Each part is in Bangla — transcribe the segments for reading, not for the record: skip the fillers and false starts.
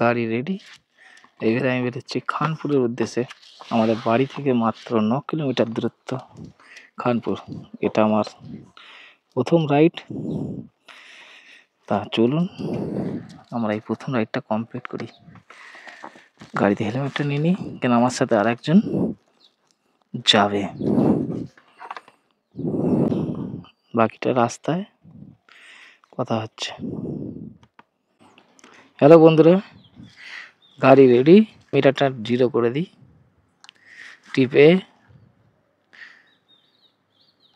গাড়ি রেডি। এবারে আমি বেরোচ্ছি খানপুরের উদ্দেশ্যে। আমাদের বাড়ি থেকে মাত্র 9 কিলোমিটার দূরত্ব খানপুর। এটা আমার প্রথম রাইড। তা চলুন আমরা এই প্রথম রাইডটা কমপ্লিট করি। গাড়িতে হেলমেটটা নিয়ে নিই, কেন আমার সাথে আর একজন যাবে। বাকিটা রাস্তায় কথা হচ্ছে। হ্যালো বন্ধুরা, গাড়ি রেডি। মিটারটা 0 করে দিই। টিপে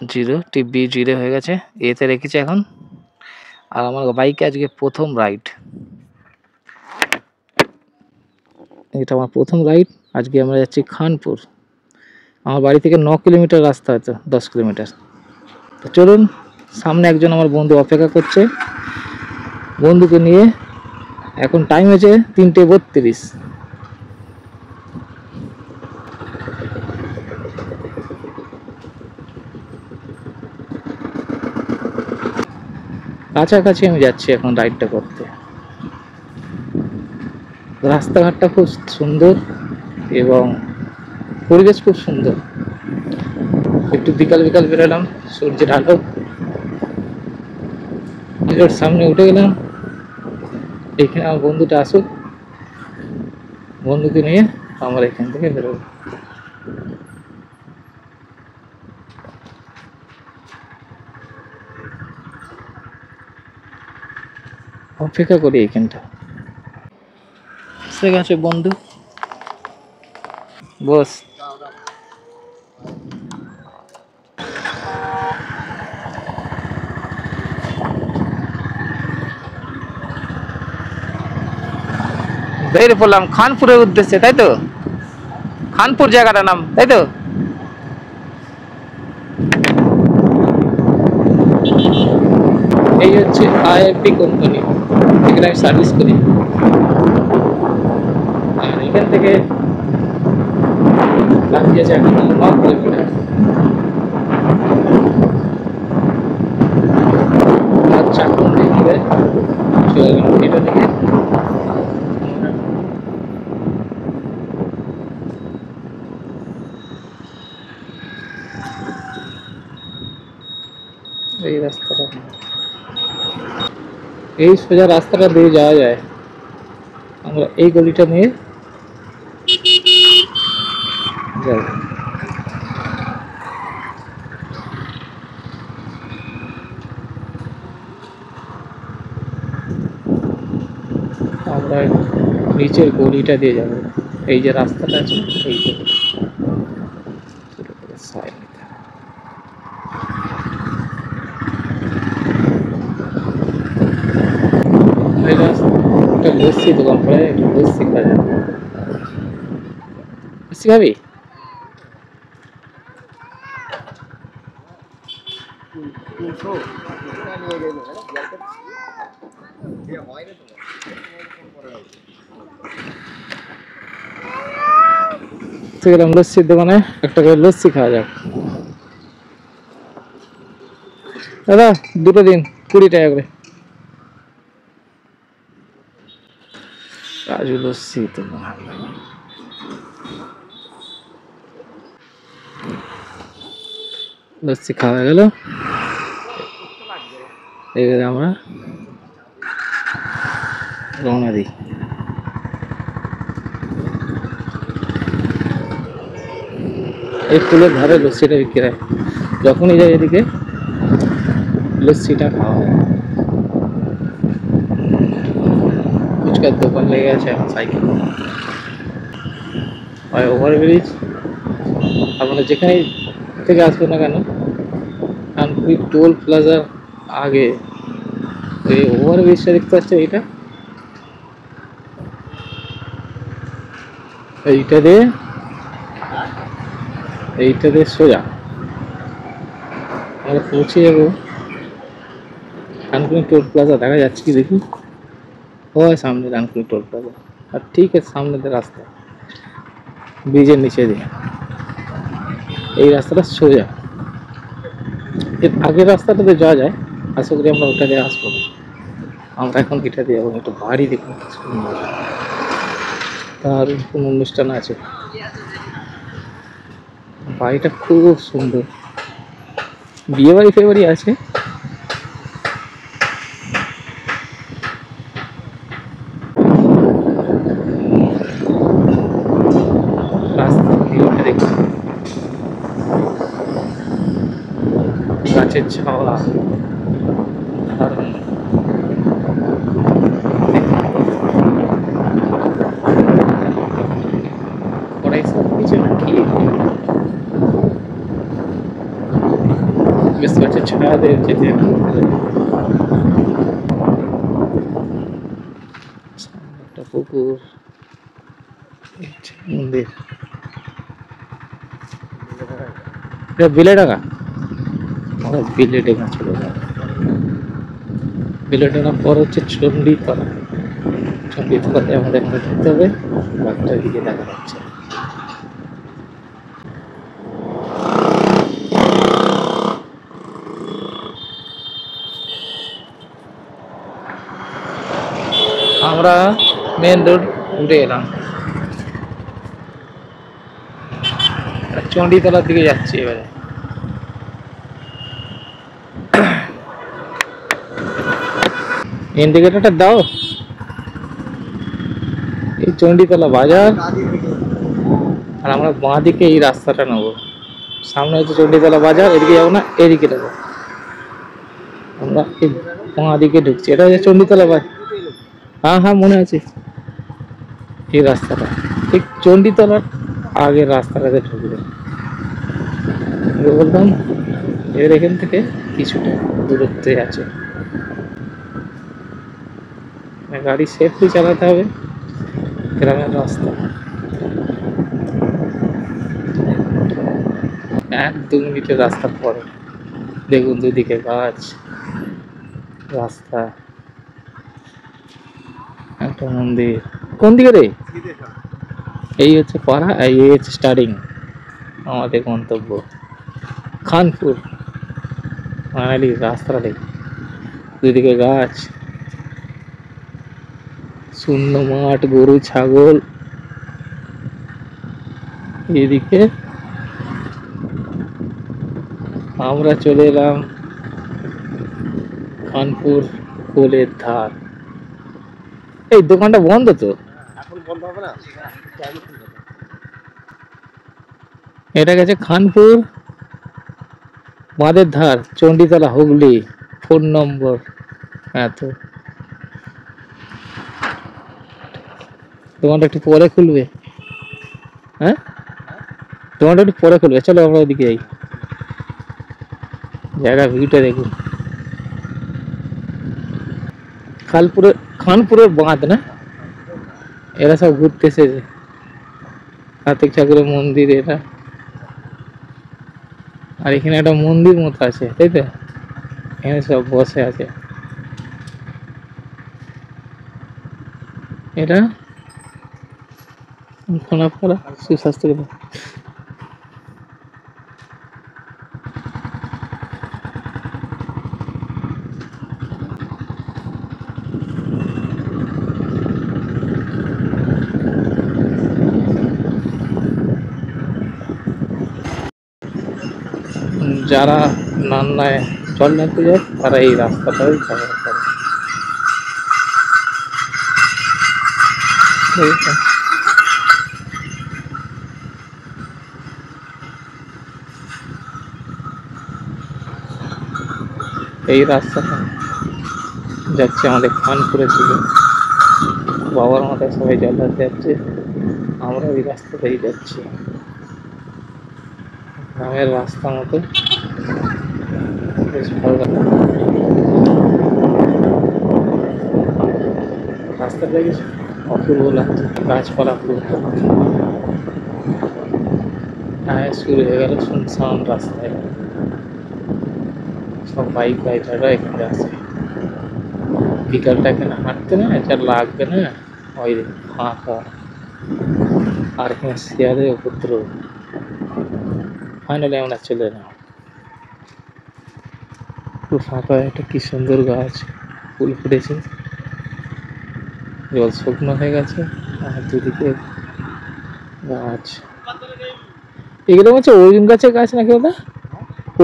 0, টিপ বি 0 হয়ে গেছে। এতে রেখেছি এখন। আর আমার বাইকে আজকে প্রথম রাইড। এটা আমার প্রথম রাইড। আজকে আমরা যাচ্ছি খানপুর। আমার বাড়ি থেকে 9 কিলোমিটার রাস্তা, হয়তো 10 কিলোমিটার। তো চলুন, সামনে একজন আমার বন্ধু অপেক্ষা করছে। বন্ধুকে নিয়ে এখন টাইম হয়েছে 3:32। কাছাকাছি আমি যাচ্ছি এখন রাইডটা করতে। রাস্তাঘাটটা খুব সুন্দর এবং পরিবেশ খুব সুন্দর। একটু বিকাল বিকাল বেরোলাম, সূর্যের আলো। সামনে উঠে গেলাম। এখানে আমার বন্ধুটা আসুক, বন্ধুকে নিয়ে আমরা এখান থেকে বেরোবো। অপেক্ষা করি এখানটা। সে গেছে বন্ধু, বস। বেরিয়ে পড়লাম খানপুরের উদ্দেশ্যে, তাই তো? খানপুর জায়গাটার নাম, তাই তো? এই হচ্ছে আইএফবি কোম্পানি, এখানে আমি সার্ভিস করি। আর এখান থেকে বাকি আছে এখন 9 কিলোমিটার। আর চাকুন দিকে চলে গেলাম এটা থেকে। এই রাস্তাটা, এই সোজা রাস্তাটা দিয়ে যাওয়া যায়। আমরা এই গলিটা নিয়ে যাব। আমরা নিচের গলিটা দিয়ে যাব। এই যে রাস্তাটা আছে, এই একটা লস্যি দোকান পড়ে, একটু লস্যি খাওয়া যাবে। লস্যি খাবি? গেলাম লস্যির দোকানে, একটা করে লস্যি খাওয়া যাক। দাদা, দুটো দিন, 20 টাকা করে। কাজু লস্যি তো লস্যি খাওয়া গেল। এবারে আমরা রওনা দিই। এই ফুলের ধারে লস্যিটা বিক্রি হয়। যখনই যাই এদিকে লস্যিটা খাওয়া হয়। ফুচকার দোকান লেগে আছে আমার সাইকেল। হয় ওভারব্রিজ, আপনারা যেখানে থেকে আসবেন না কেন, খানপুর টোল প্লাজার আগে এই ওভারব্রিজটা দেখতে পাচ্ছে, এইটা দিয়ে সোজা আমরা পৌঁছে যাবো ডানকুনি টোল প্লাজা। দেখা যাচ্ছে কি দেখি, হয় সামনে ডানকুনি টোল প্লাজা। আর ঠিক আছে, সামনে রাস্তা ব্রিজের নিচে দিয়ে এই রাস্তাটা সোজা। এর আগের রাস্তাটাতে যাওয়া যায়, আশা করি আমরা ওটা দিয়ে আসবো। আমরা এখন এটা দিয়ে যাবো। একটু বাড়ি দেখুন, সুন্দর। আর কোন অনুষ্ঠান আছে। বাড়িটা খুব সুন্দর, বিয়ে বাড়ি ফিয়ে বাড়ি আছে। রাস্তা ভিউটা দেখুন, গাছের ছাওয়া দারুণ। কড়াই সব কিছু নাকি বুঝতে পারছি, ছায়া দিয়ে যেতে একটা পুকুর, মন্দির, বিলেডাঙ্গা। আমরা বিলেডাঙ্গা চলে যাব। বিলেডাঙ্গা পর হচ্ছে চণ্ডীতলা। চণ্ডীতলাতে আমাদের ঢুকতে হবে, বাঘটার দিকে দেখা যাচ্ছে। আমরা মেন রোড উঠে এলাম, চণ্ডীতলার দিকে যাচ্ছি এবারে। ইন্ডিকেটরটা দাও। এই চণ্ডীতলা বাজার, আর আমরা বাঁ দিকে এই রাস্তাটা নেবো। সামনে হচ্ছে চণ্ডীতলা বাজার, এদিকে যাবো না, এদিকে যাবো। আমরা এই বাঁ দিকে ঢুকছি, এটা হচ্ছে চণ্ডীতলা বাজার। হ্যাঁ হ্যাঁ মনে আছে, এই রাস্তাটা ঠিক চণ্ডীতলার আগের রাস্তাটাতে ঢুকবে। বললাম এর এখান থেকে কিছুটা দূরত্বে আছে, গাড়ি সেফলি চালাতে হবে। গ্রামের রাস্তা, 1-2 মিনিটের রাস্তার পরে দেখুন দুদিকে গাছ, রাস্তা, একটা মন্দির। কোন দিকে রে? এই হচ্ছে পাড়া, এই হচ্ছে স্টার্টিং আমাদের গন্তব্য খানপুর। ফাইনালি রাস্তাটা দেখুন, দুদিকে গাছ, শূন্য মাঠ, গরু ছাগল। এদিকে আমরা চলে এলাম খানপুর কোলের ধার। এই দোকানটা বন্ধ তো, এখন বন্ধ হবে না। এটা গেছে খানপুর বাঁধের ধার, চণ্ডীতলা, হুগলি। ফোন নম্বর এত। দোকানটা একটু পরে খুলবে, হ্যাঁ দোকানটা একটু পরে খুলবে। চলো আমরা ওইদিকে যাই, জায়গা ভিউটা দেখুন। খানপুরের বাঁধ না, এরা সব ঘুরতে এসেছে। কার্তিক ঠাকুরের মন্দির এটা, আর এখানে একটা মন্দির মতো আছে, তাই তো? এখানে সব বসে আছে। এটা খানাপাড়া সুস্বাস্থ্য কেন্দ্র। যারা নান্নায় জল নিতে যায় তারা এই রাস্তাটাই ব্যবহার করে। এই রাস্তাটা যাচ্ছে আমাদের খানপুরের দিকে। বাবার মাথায় সবাই জল ঢালতে যাচ্ছে, আমরা ওই রাস্তাতেই যাচ্ছি। গ্রামের রাস্তা মতো, বেশ ভালো লাগে রাস্তাটা, অপূর্ব লাগছে, গাছপালা পুরো। হ্যাঁ শুরু হয়ে গেল শুনশান রাস্তায়, সব বাইক রাইডাররা এখানে আসে। বিকালটা এখানে হাঁটতে না, এটা লাগবে না, ওই ফাঁকা। আর এখানে শেয়ারের উপদ্রব। ফাইনালি আমরা চলে এলাম, পুরো ফাঁকা। একটা কি সুন্দর গাছ, ফুল ফুটেছে, জল শুকনো হয়ে গেছে, আর দুদিকে গাছ, এগুলো হচ্ছে অর্জুন গাছের গাছ নাকি ওটা?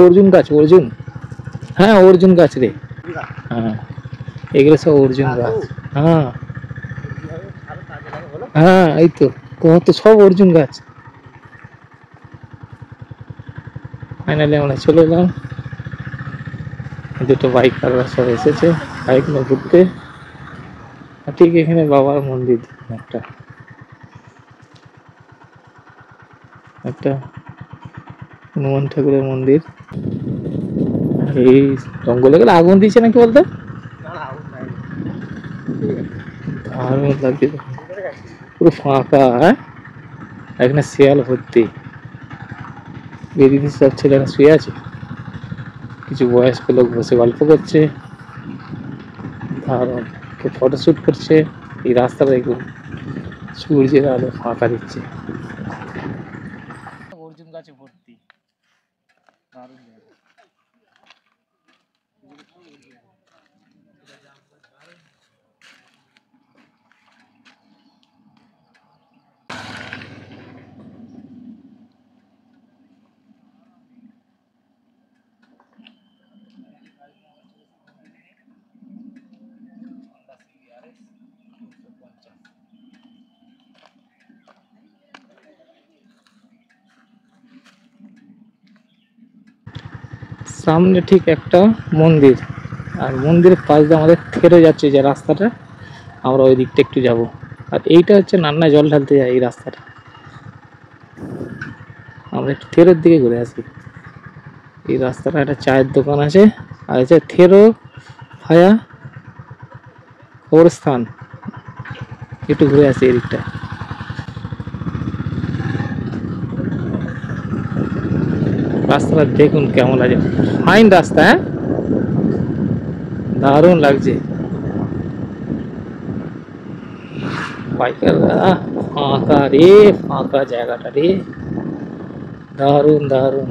অর্জুন গাছ, অর্জুন, হ্যাঁ অর্জুন গাছ রে। হ্যাঁ এগুলো সব অর্জুন গাছ। হ্যাঁ হ্যাঁ এই তো, কত সব অর্জুন গাছ। ফাইনালি আমরা চলে এলাম, দুটো বাইক আর সব এসেছে বাইক নিয়ে ঘুরতে। আর ঠিক এখানে বাবার মন্দির, একটা একটা হনুমান ঠাকুরের মন্দির। আর এই জঙ্গলে গেলে আগুন দিয়েছে নাকি বলতো, দারুণ লাগছে দেখুন। পুরো ফাঁকা, হ্যাঁ এখানে শিয়াল ভর্তি, বেরিয়ে সব ছেলেরা শুয়ে আছে, কিছু বয়স্ক লোক বসে গল্প করছে, দারুণ কেউ ফটোশ্যুট করছে। এই রাস্তাটা দেখুন, সূর্যের আলো ফাঁকা দিচ্ছে, অর্জুন গাছে ভর্তি, দারুণ জায়গা। সামনে ঠিক একটা মন্দির, আর মন্দিরের পাশ দিয়ে আমাদের থেরে যাচ্ছে যে রাস্তাটা, আমরা ওই দিকটা একটু যাব। আর এইটা হচ্ছে নান্নায় জল ঢালতে যায় এই রাস্তাটা, আমরা একটু থেরোর দিকে ঘুরে আসি। এই রাস্তাটা একটা চায়ের দোকান আছে, আর হচ্ছে থেরো ভায়া কবরস্থান, একটু ঘুরে আসি এই দিকটা। রাস্তাটা দেখুন কেমন লাগে, ফাইন রাস্তা, হ্যাঁ দারুণ লাগছে। বাইকাররা, ফাঁকা রে, ফাঁকা জায়গাটা রে, দারুণ দারুণ,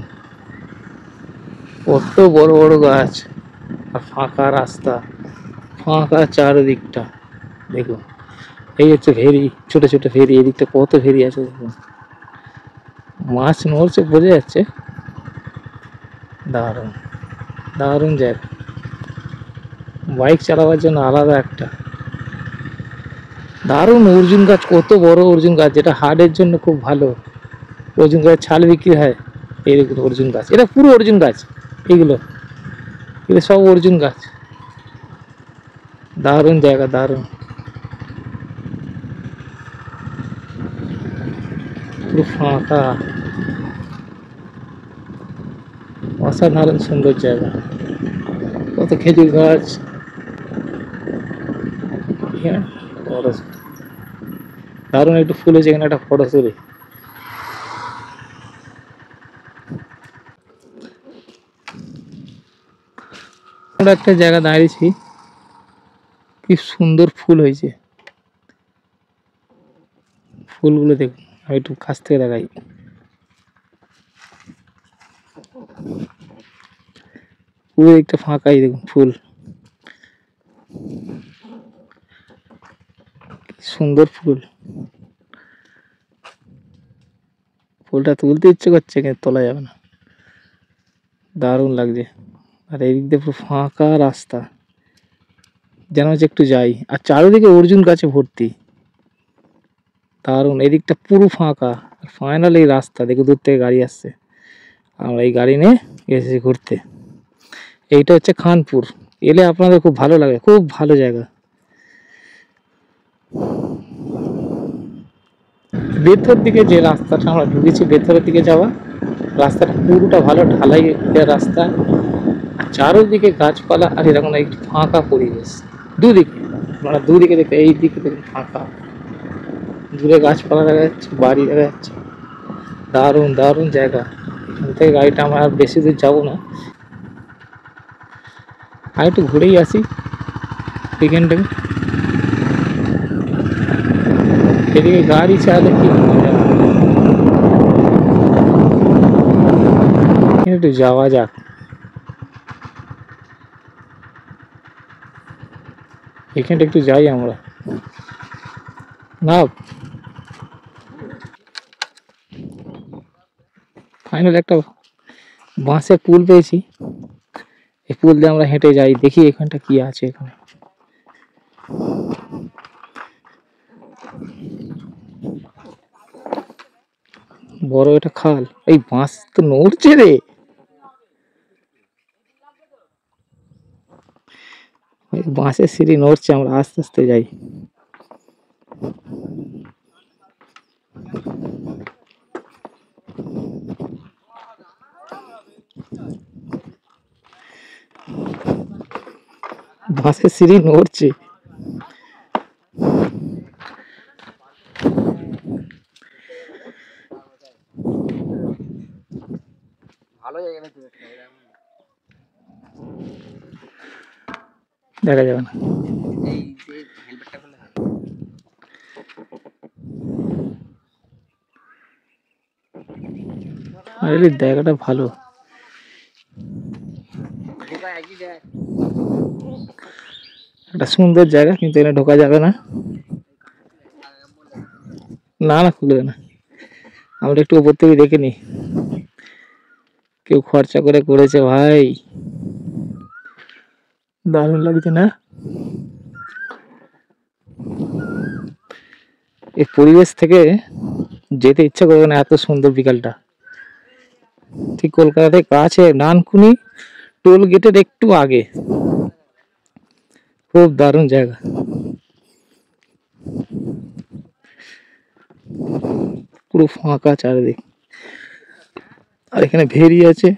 কত বড় বড় গাছ আর ফাঁকা রাস্তা, ফাঁকা চারদিকটা দেখুন। এই হচ্ছে ফেরি, ছোট ছোট ফেরি, এদিকটা কত ফেরি আছে দেখুন, মাছ নড়ছে বোঝা যাচ্ছে। দারুণ দারুণ জায়গা, বাইক চালাবার জন্য আলাদা একটা দারুণ। অর্জুন গাছ, কত বড় অর্জুন গাছ, যেটা হার্টের জন্য খুব ভালো। অর্জুন গাছের ছাল বিক্রি হয়, এইগুলো অর্জুন গাছ, এটা পুরো অর্জুন গাছ, এগুলো এগুলো সব অর্জুন গাছ। দারুণ জায়গা, দারুণ, পুরো ফাঁকা, অসাধারণ সুন্দর জায়গা। কত খেজুর গাছ, হ্যাঁ দারুণ একটু ফুল হয়েছে, এখানে একটা ফটো তুলি। আমরা একটা জায়গা দাঁড়িয়েছি, কি সুন্দর ফুল হয়েছে, ফুলগুলো দেখুন, আমি একটু কাছ থেকে দেখাই। পুরো একটা ফাঁকাই দেখুন ফুল, সুন্দর ফুল, ফুলটা তুলতে ইচ্ছে করছে কিন্তু তোলা যাবে না, দারুণ লাগছে। আর এই দিক দিয়ে পুরো ফাঁকা রাস্তা, যেন হচ্ছে একটু যাই, আর চারিদিকে অর্জুন গাছে ভর্তি, দারুণ। এদিকটা পুরো ফাঁকা, ফাইনাল এই রাস্তা দেখে দূর থেকে গাড়ি আসছে, আমরা এই গাড়ি নিয়ে এসেছি ঘুরতে। এইটা হচ্ছে খানপুর, এলে আপনাদের খুব ভালো লাগে, খুব ভালো জায়গা। ভেতর দিকে যে রাস্তাটা আমরা ঢুকেছি, ভেতরের দিকে যাওয়া রাস্তাটা পুরোটা ভালো ঢালাই রাস্তা, আর চারোদিকে গাছপালা, আর এরকম একটু ফাঁকা পরিবেশ দুদিকে, মানে দুদিকে দেখে, এই দিকে দেখে ফাঁকা, দূরে গাছপালা দেখা যাচ্ছে, বাড়ি দেখা যাচ্ছে, দারুণ দারুণ জায়গা। এখান থেকে গাড়িটা আমরা আর বেশি দূর যাবো না, আর একটু ঘুরেই আসি এখানটাকে। এদিকে গাড়ি চালালে কি মজা, একটু যাওয়া যাক, এখানটা একটু যাই আমরা না। ফাইনালি একটা বাঁশের পুল পেয়েছি। এই পুল দিয়ে আমরা হেঁটে যাই, দেখি এখানটা কি আছে। এখানে বড় একটা খাল। এই বাঁশ তো নড়ছে রে, বাঁশের সিঁড়ি নড়ছে, আমরা আস্তে আস্তে যাই। বাঁশের সিঁড়ি নড়ছে। দেখা যাবে না। আর এই জায়গাটা ভালো, একটা সুন্দর জায়গা, কিন্তু এখানে ঢোকা যাবে না। না না, খুলবে না। আমরা একটু উপর থেকে দেখে নি, কেউ খরচা করে করেছে ভাই, দারুণ লাগছে না? এই পরিবেশ থেকে যেতে ইচ্ছা করবে না, এত সুন্দর বিকালটা। ঠিক কলকাতা থেকে কাছে, নানকুনি টোল গেটের একটু আগে। খুব দারুণ জায়গা, পুরো ফাঁকা চারিদিক। আর এখানে ভেরি আছে,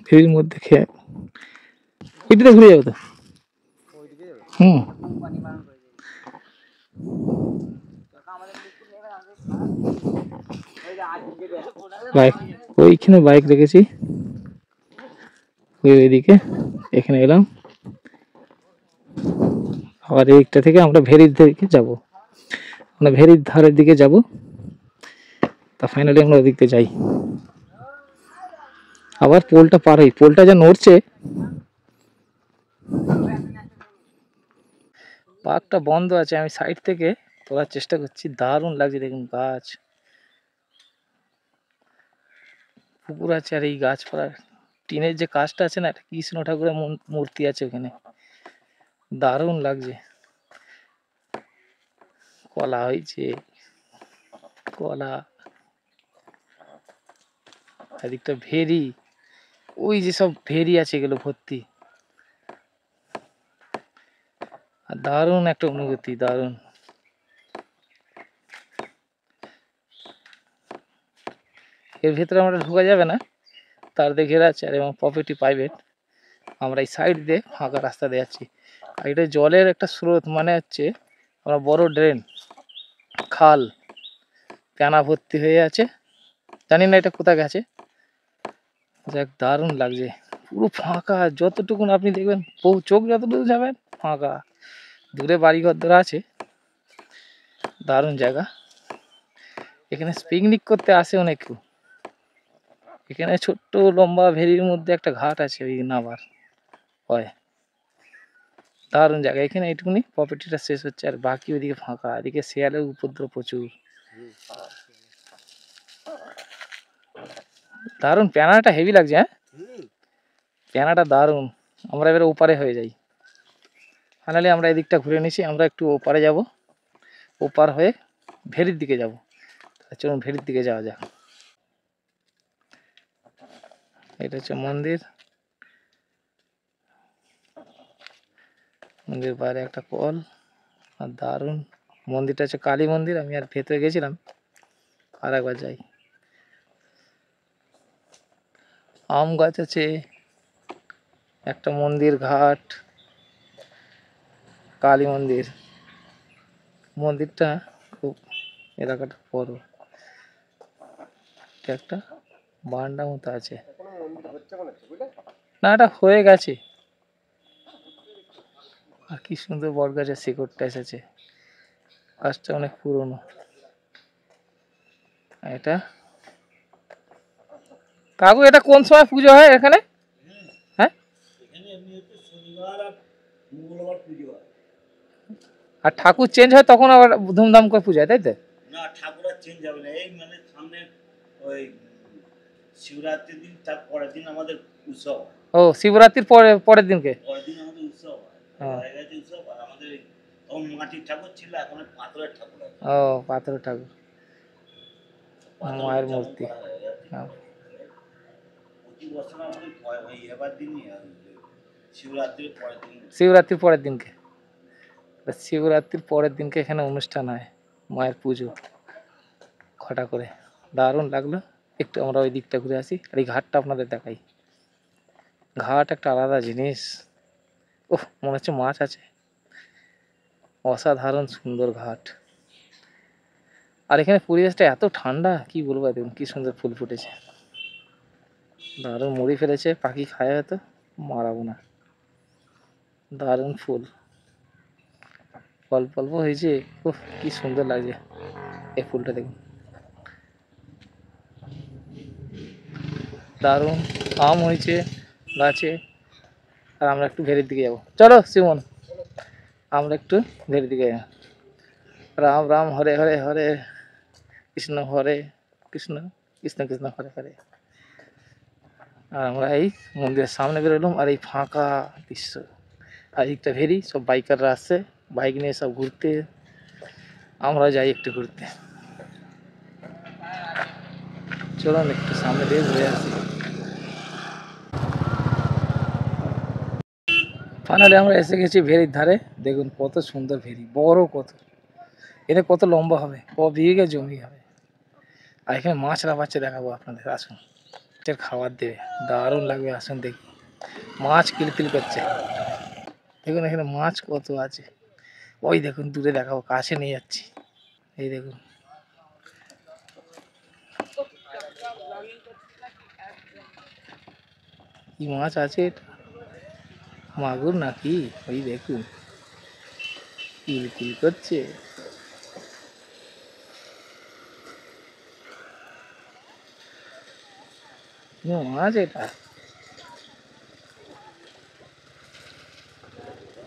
ভেরির মধ্যে খেয়ে এটিতে ঘুরে যাবে তো। বাইক, ওইখানে বাইক রেখেছি, ওইদিকে। এখানে এলাম, আবার এইটা থেকে আমরা ভেরির দিকে যাবো, আমরা ভেরির ধারের দিকে যাব। তা ফাইনালি আমরা ওদিক দিয়ে যাই। আবার পোলটা পার হই, পোলটা যা নড়ছে। পার্কটা বন্ধ আছে, আমি সাইড থেকে তোলার চেষ্টা করছি। দারুণ লাগছে দেখুন, গাছ, পুকুর আছে, আর এই গাছপালা, টিনের যে কাজটা আছে না, একটা কৃষ্ণ ঠাকুরের মূর্তি আছে ওখানে, দারুণ লাগছে। কলা হয়েছে, কলা, এদিকটা ভেরি, ওই যে সব ভেরি আছে এগুলো ভর্তি। আর দারুণ একটা অনুভূতি, দারুণ। এর ভেতরে আমরা ঢোকা যাবে না, তার দিয়ে ঘেরা আছে, আর এবং প্রপার্টি প্রাইভেট। আমরা এই সাইড দিয়ে ফাঁকা রাস্তা দিয়ে যাচ্ছি। আর এটা জলের একটা স্রোত, মানে হচ্ছে আমরা বড় ড্রেন, খাল, প্যানা ভর্তি হয়ে আছে। জানি না এটা কোথায় গেছে। যাক, দারুণ লাগছে, পুরো ফাঁকা। যতটুকুন আপনি দেখবেন, চোখ যতটুকু যাবেন ফাঁকা, দূরে বাড়িঘর ধরা আছে। দারুণ জায়গা। এখানে পিকনিক করতে আসে অনেক। এখানে ছোট্ট লম্বা ভেরির মধ্যে একটা ঘাট আছে, ওই নামার হয়। দারুণ জায়গা। এখানে এইটুকুনি প্রপার্টিটা শেষ হচ্ছে, আর বাকি ওইদিকে ফাঁকা। এদিকে শেয়ালের উপদ্রব প্রচুর। দারুণ, প্যানাটা হেভি লাগছে। হ্যাঁ, প্যানাটা দারুণ। আমরা এবারে ওপারে হয়ে যাই। ফাইনালি আমরা এদিকটা ঘুরে নিছি, আমরা একটু ওপারে যাব। ওপার হয়ে ভেরির দিকে যাব। চলুন ভেরির দিকে যাওয়া যাক। এটা হচ্ছে মন্দির, মন্দির বাইরে একটা কল। আর দারুণ মন্দিরটা হচ্ছে কালী মন্দির। আমি আর ভেতরে গেছিলাম, আর একবার যাই। আম গাছ আছে, একটা মন্দির, ঘাট, কালী মন্দির। মন্দিরটা খুব, এলাকাটা বড়। একটা বারান্দা মতো আছে, না এটা হয়ে গেছে। আর কি সুন্দর বট গাছের শিকড়টা এসেছে, গাছটা অনেক পুরনো। এটা কাকু, এটা কোন সময় পুজো হয় এখানে? হ্যাঁ, আর ঠাকুর চেঞ্জ হয় তখন আবার ধুমধাম করে পুজো হয়, তাই তো? চেঞ্জ হবে না। এই মানে সামনে ওই শিবরাত্রির দিন, তার পরের দিন আমাদের উৎসব। ও শিবরাত্রির পরের দিনকে পরের দিন আমাদের উৎসব হয়ে গেছে উৎসব। আর আমাদের তখন মাটির ঠাকুর ছিল, এখন পাথরের ঠাকুর আছে। ও পাথরের ঠাকুর, মায়ের মূর্তি। প্রতি বছর আমাদের ওই এবার দিনই শিবরাত্রির পরের দিন। শিবরাত্রির পরের দিনকে, শিবরাত্রির পরের দিনকে এখানে অনুষ্ঠান হয়, মায়ের পুজো ঘটা করে। দারুণ লাগলো। একটু আমরা ওই দিকটা ঘুরে আসি, আর এই ঘাটটা আপনাদের দেখাই। ঘাট একটা আলাদা জিনিস। ওহ, মনে হচ্ছে মাছ আছে। অসাধারণ সুন্দর ঘাট। আর এখানে পরিবেশটা এত ঠান্ডা, কি বলবো, দেখুন কি সুন্দর ফুল ফুটেছে। দারুণ মুড়ি ফেলেছে, পাখি খায় হয়তো, মারাবো না। দারুণ ফুল, অল্প অল্প হয়েছে। ওহ, কি সুন্দর লাগছে এই ফুলটা, দেখুন দারুণ। আম হয়েছে গাছে। আর আমরা একটু ভেরির দিকে যাবো, চলো সিমন, আমরা একটু ভেরির দিকে যাবো। রাম রাম হরে হরে, হরে কৃষ্ণ হরে কৃষ্ণ, কৃষ্ণ কৃষ্ণ হরে হরে। আর আমরা এই মন্দিরের সামনে বেরোলাম, আর এই ফাঁকা দৃশ্য, আর একটা ভেরি, সব বাইকাররা আসছে বাইক নিয়ে সব ঘুরতে। আমরা যাই একটু ঘুরতে, চলুন একটু সামনে দিয়ে ঘুরে আসি। ফাইনালি আমরা এসে গেছি ভেরির ধারে। দেখুন কত সুন্দর ভেরি, বড় কত, এটা কত লম্বা হবে, বিঘে জমি হবে। আর এখানে মাছরা বাচ্চা দেখাবো আপনাদের, আসুন, এটার খাবার দেবে, দারুণ লাগবে, আসুন দেখি। মাছ কিলকিল করছে, দেখুন এখানে মাছ কত আছে। ওই দেখুন দূরে দেখাবো, কাছে নিয়ে যাচ্ছি, এই দেখুন। কি মাছ আছে এটা, মাগুর নাকি? ওই দেখুন কিলকিল করছে। কি মাছ এটা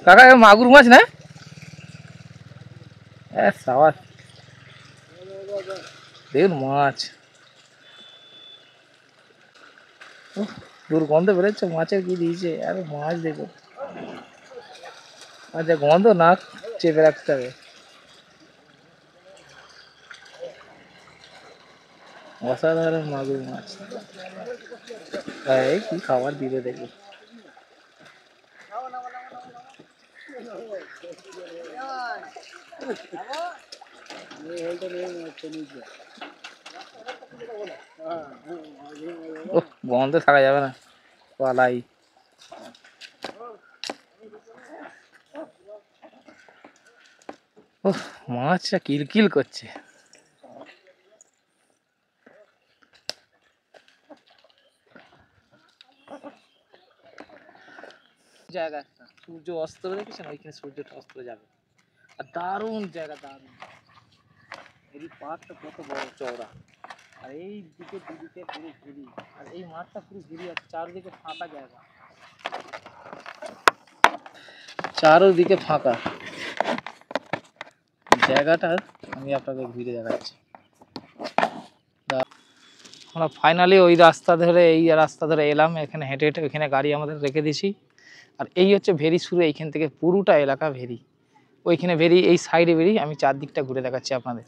কাকা, মাগুর মাছ না? সাবাস, দেখুন মাছ, দুর্গন্ধ বেরোচ্ছে মাছের, কি দিয়েছে। আরে মাছ দেখুন, আচ্ছা গন্ধ নাক চেপে রাখতে হবে। অসাধারণ মাগুর মাছ, এই কি খাবার দিবে দেখুন। গন্ধ থাকা যাবে না, পালাই। ও, মাছটা কিলকিল করছে। জায়গা একটা, সূর্য অস্ত দেখেছেন, ওইখানে সূর্যটা অস্ত যাবে। আর দারুণ জায়গা, দারুণ। এই পাহাড়টা কত বড় চওড়া, আর এই দিকে দুদিকে পুরো ঘিরি, আর এই মাঠটা পুরো ঘিরি আছে, চারদিকে ফাঁকা জায়গা, চারদিকে ফাঁকা জায়গাটা। আমি আপনাকে ঘুরে দেখাচ্ছি। আমরা ফাইনালি ওই রাস্তা ধরে, এই রাস্তা ধরে এলাম, এখানে হেঁটে হেঁটে ওইখানে গাড়ি আমাদের রেখে দিছি। আর এই হচ্ছে ভেরি শুরু, এইখান থেকে পুরোটা এলাকা ভেরি, ওইখানে ভেরি, এই সাইডে ভেরি। আমি চারদিকটা ঘুরে দেখাচ্ছি আপনাদের,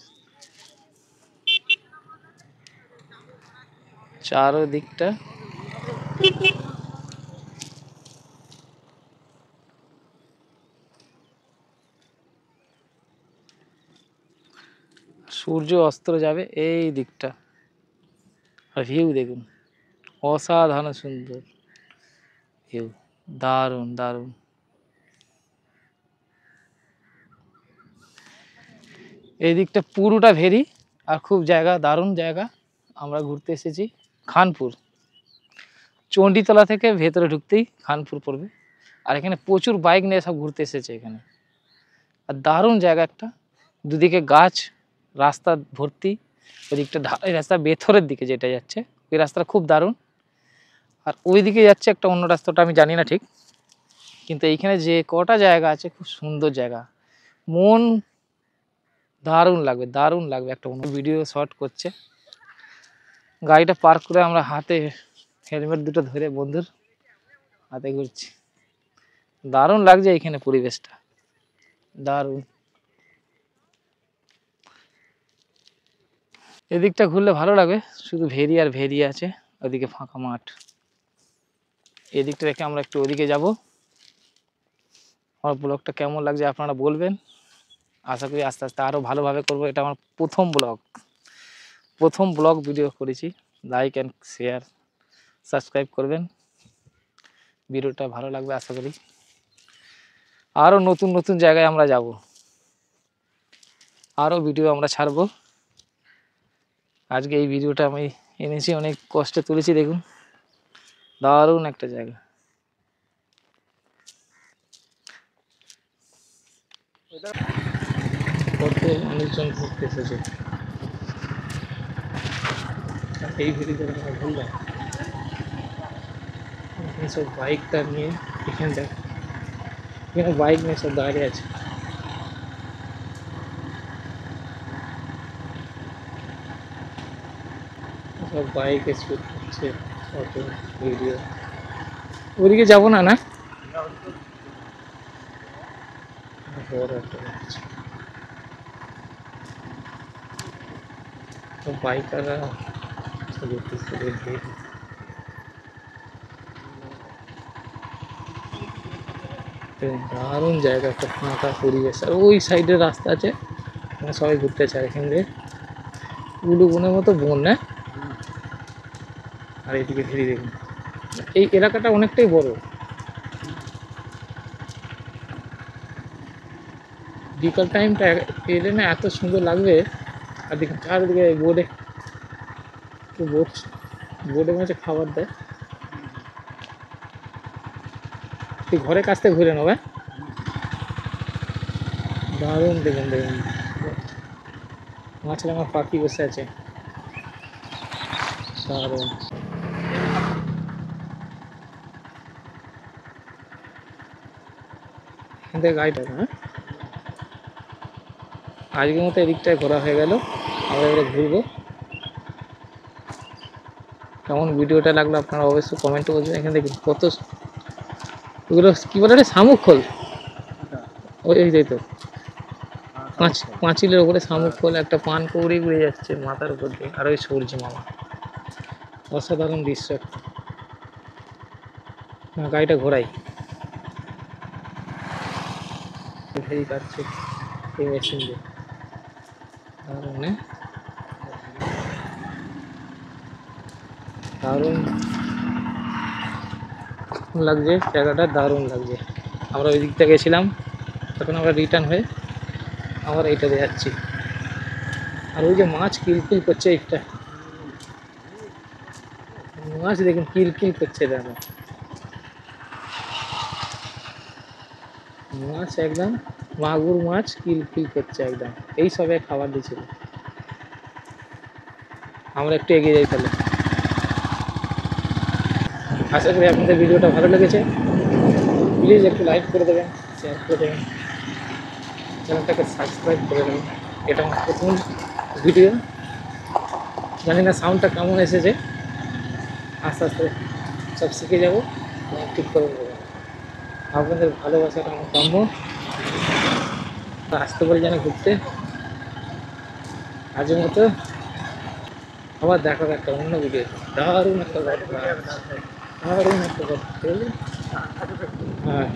চারদিকটা। সূর্য অস্ত যাবে এই দিকটা, আর ভিউ দেখুন, অসাধারণ সুন্দর ভিউ, দারুণ দারুণ। এই দিকটা পুরোটা ভেরি, আর খুব জায়গা, দারুণ জায়গা। আমরা ঘুরতে এসেছি খানপুর, চণ্ডীতলা থেকে ভেতরে ঢুকতেই খানপুর পড়বে। আর এখানে প্রচুর বাইক নিয়ে সব ঘুরতে এসেছে এখানে। আর দারুণ জায়গা একটা, দুদিকে গাছ, রাস্তা ভর্তি। ওই দিকটা ঢালাই রাস্তা, বেথরের দিকে যেটা যাচ্ছে ওই রাস্তাটা খুব দারুণ। আর ওই দিকে যাচ্ছে একটা অন্য রাস্তাটা, আমি জানি না ঠিক, কিন্তু এইখানে যে কটা জায়গা আছে খুব সুন্দর জায়গা, মন দারুণ লাগবে, দারুণ লাগবে। একটা ভিডিও শট করছে, গাড়িটা পার্ক করে আমরা হাতে হেলমেট দুটো ধরে বন্ধুর হাতে ঘুরছি। দারুণ লাগছে এখানে পরিবেশটা, দারুণ। এদিকটা ঘুরলে ভালো লাগবে, শুধু ভেরি আর ভেরি আছে, ওদিকে ফাঁকা মাঠ। এদিকটা রেখে আমরা একটু ওদিকে যাব। আমার ব্লগটা কেমন লাগছে আপনারা বলবেন, আশা করি আস্তে আস্তে আরও ভালোভাবে করব। এটা আমার প্রথম ব্লগ ভিডিও করেছি। লাইক অ্যান্ড শেয়ার সাবস্ক্রাইব করবেন, ভিডিওটা ভালো লাগবে আশা করি। আরও নতুন নতুন জায়গায় আমরা যাব, আরও ভিডিও আমরা ছাড়বো। আজকে এই ভিডিওটা আমি এনেছি, অনেক কষ্টে তুলেছি। দেখুন দারুণ একটা জায়গা। কত মানুষজন ঘুরতে এসেছে, এই ভিডিওতে আমরা ঘুরলাম। এখানে সব বাইকটা নিয়ে, এখানে দেখ, এখানে বাইক নিয়ে সব দাঁড়িয়ে আছে। সব বাইকে শুট করছে, ফটো ভিডিও। ওদিকে যাবো না, না বড় একটা লাগছে। সব বাইকাররা দারুণ জায়গা, একটা ফাঁকা পরিবেশ। আর ওই সাইডে রাস্তা আছে, সবাই ঘুরতে চায় এখান দিয়ে। উলু বনের মতো বন, না? আর এদিকে ফিরে দেখুন, এই এলাকাটা অনেকটাই বড়। বিকাল টাইমটা এলে না এত সুন্দর লাগবে। আর দেখুন চারিদিকে বোর্ডে মাঝে খাবার দেয়। তুই ঘরের কাছ থেকে ঘুরে নেবে, দারুণ। দেখুন দেখুন, মাছরা আমার পাখি বসে আছে, দারুণ। গাড়িটা, হ্যাঁ, আজকের মতো এদিকটায় ঘোরা হয়ে গেল। আমরা এবারে ঘুরবো। কেমন ভিডিওটা লাগলো আপনারা অবশ্যই কমেন্টে বলবেন। এখানে দেখুন কত, ওগুলো কী বলে রে, শামুক খোল। ওই যাই তো, পাঁচিলের ওপরে শামুক খোল, একটা পান কৌড়ি উড়ে যাচ্ছে মাথার উপর দিয়ে, আর ওই সূর্য মামা। অসাধারণ দৃশ্য একটা। গাড়িটা ঘোরাই, ভেরি কাটছে এই মেশিন দিয়ে, দারুণ দারুণ লাগছে জায়গাটা, দারুণ লাগছে। আমরা ওই দিকটা গেছিলাম, তখন আমরা রিটার্ন হয়ে আবার এইটাতে যাচ্ছি। আর ওই যে মাছ কিলকিল করছে, একটা মাছ দেখুন কিলকিল করছে, দেখো মাছ একদম মাগুর মাছ কিলকিল করছে একদম। এই সবে খাবার দিয়েছিল। আমরা একটু এগিয়ে যাই তাহলে। আশা করি আপনাদের ভিডিওটা ভালো লেগেছে। প্লিজ একটু লাইক করে দেবেন, শেয়ার করে দেবেন, চ্যানেলটাকে সাবস্ক্রাইব করে দেবেন। এটা আমার প্রথম ভিডিও, জানি না সাউন্ডটা কেমন এসেছে। আস্তে আস্তে সব শিখে যাবো, ঠিক করে নেবো। আপনাদের ভালোবাসাটা আমার কাম্য। আসতে পারি যেন ঘুরতে। আজের মতো আবার দেখা একটা অন্য ভিডিও, দারুণ একটা ঘটনা, দারুণ একটা ঘটনা। হ্যাঁ,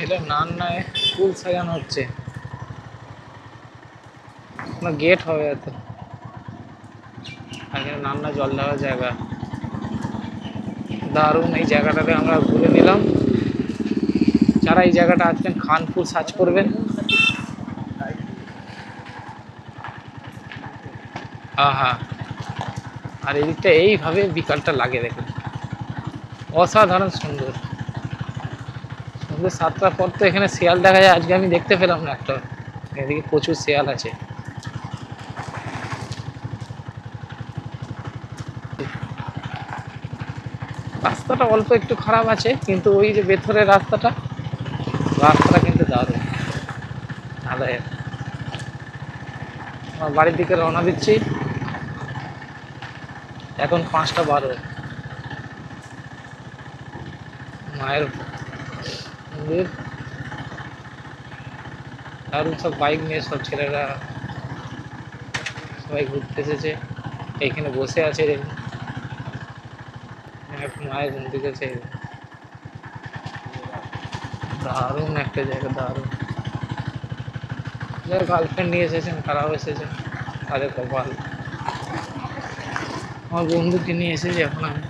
এটা নান্নায় ফুল সাজানো হচ্ছে, কোনো গেট হবে এত। এখানে নান্না জল দেওয়ার জায়গা, দারুণ। এই জায়গাটাতে আমরা ঘুরে নিলাম। যারা এই জায়গাটা আসবেন, খানপুর সার্চ করবেন। হ্যাঁ হ্যাঁ, আর এদিকটা এইভাবে বিকালটা লাগে দেখুন, অসাধারণ সুন্দর সুন্দর। 7টার পর তো এখানে শিয়াল দেখা যায়, আজকে আমি দেখতে পেলাম না একটা। এদিকে প্রচুর শিয়াল আছে। রাস্তাটা অল্প একটু খারাপ আছে, কিন্তু ওই যে ভেতরের রাস্তাটা কিন্তু দারুণ, ভালো। আমার বাড়ির দিকে রওনা দিচ্ছি। এখন 5:12। মায়ের মন্দির, আর সব বাইক নিয়ে সব ছেলেরা সবাই ঘুরতে এসেছে, এইখানে বসে আছে। মায়ের মন্দির আছে, দারুণ একটা জায়গা, দারুণ। যারা গার্লফ্রেন্ড নিয়ে এসেছেন তারাও এসেছেন, তাদের কপাল। আমার বন্ধুকে নিয়ে এসেছি, এখন আমি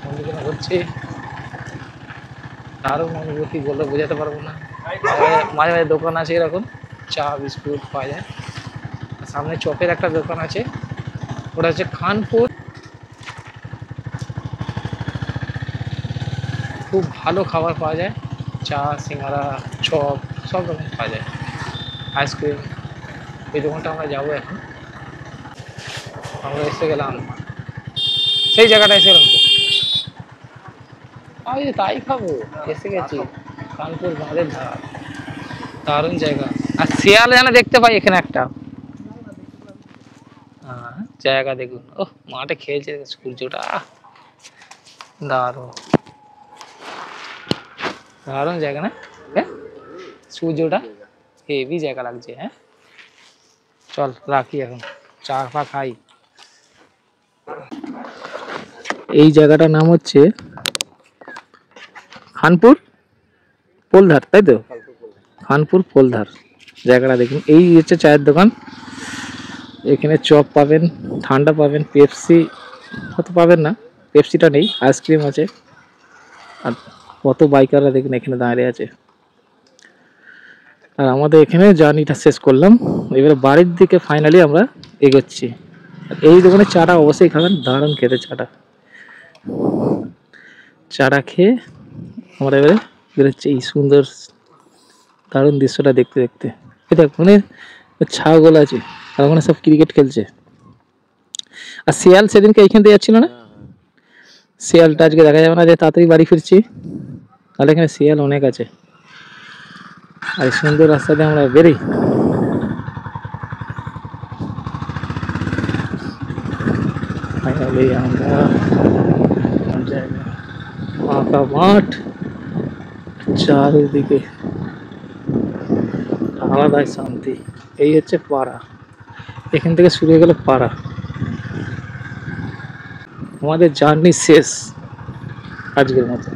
বন্ধুকে ঘুরছি। দারুণ অনুভূতি, বলে বোঝাতে পারবো না। মাঝে মাঝে দোকান আছে এরকম, চা বিস্কুট পাওয়া যায়। সামনে চপের একটা দোকান আছে, ওটা হচ্ছে খানপুর। খুব ভালো খাবার পাওয়া যায়, চা, সিঙ্গারা, চপ সব রকম পাওয়া যায়, আইসক্রিম। এই দোকানটা আমরা যাবো এখন। আমরা এসে গেলাম সেই জায়গাটা, এসে গেলাম তো, আমি তাই খাবো, এসে গেছি কানপুর বাঁধের ধার। দারুণ জায়গা। আর শিয়াল যেন দেখতে পাই এখানে একটা। হ্যাঁ, জায়গা দেখুন। ও মাঠে খেলছে, সূর্যটা দারুণ, দারুণ জায়গা না? হ্যাঁ, সূর্যটা হেভি জায়গা লাগছে। হ্যাঁ, চল রাখি এখন, চা ফা খাই। এই জায়গাটার নাম হচ্ছে খানপুর পোলধার, তাই তো? খানপুর পোলধার। জায়গাটা দেখুন, এই হচ্ছে চায়ের দোকান। এখানে চপ পাবেন, ঠান্ডা পাবেন, পেপসি হয়তো পাবেন না, পেপসিটা নেই, আইসক্রিম আছে। আর কত বাইকাররা দেখুন এখানে দাঁড়িয়ে আছে। আর আমাদের এখানে জার্নিটা শেষ করলাম, এবারে বাড়ির দিকে ফাইনালি আমরা এগোচ্ছি। এই দোকানে চাটা অবশ্যই খাবেন, দারুণ খেতে চাটা। চাটা খেয়ে আমরা এবারে বেরোচ্ছি এই সুন্দর দারুণ দৃশ্যটা দেখতে দেখতে। এটা ওখানে ছাগল আছে, আর ওখানে সব ক্রিকেট খেলছে। আর শিয়াল সেদিনকে এইখান থেকে যাচ্ছিল না, শিয়ালটা আজকে দেখা যাবে না, যে তাড়াতাড়ি বাড়ি ফিরছি। তাহলে এখানে শিয়াল অনেক আছে। আর এই সুন্দর রাস্তা দিয়ে আমরা বেরোই। ফাইনালি আমরা ফাঁকা মাঠ, চারিদিকে আলাদাই শান্তি। এই হচ্ছে পাড়া, এখান থেকে শুরু হয়ে গেল পাড়া। আমাদের জার্নি শেষ আজকের মতো।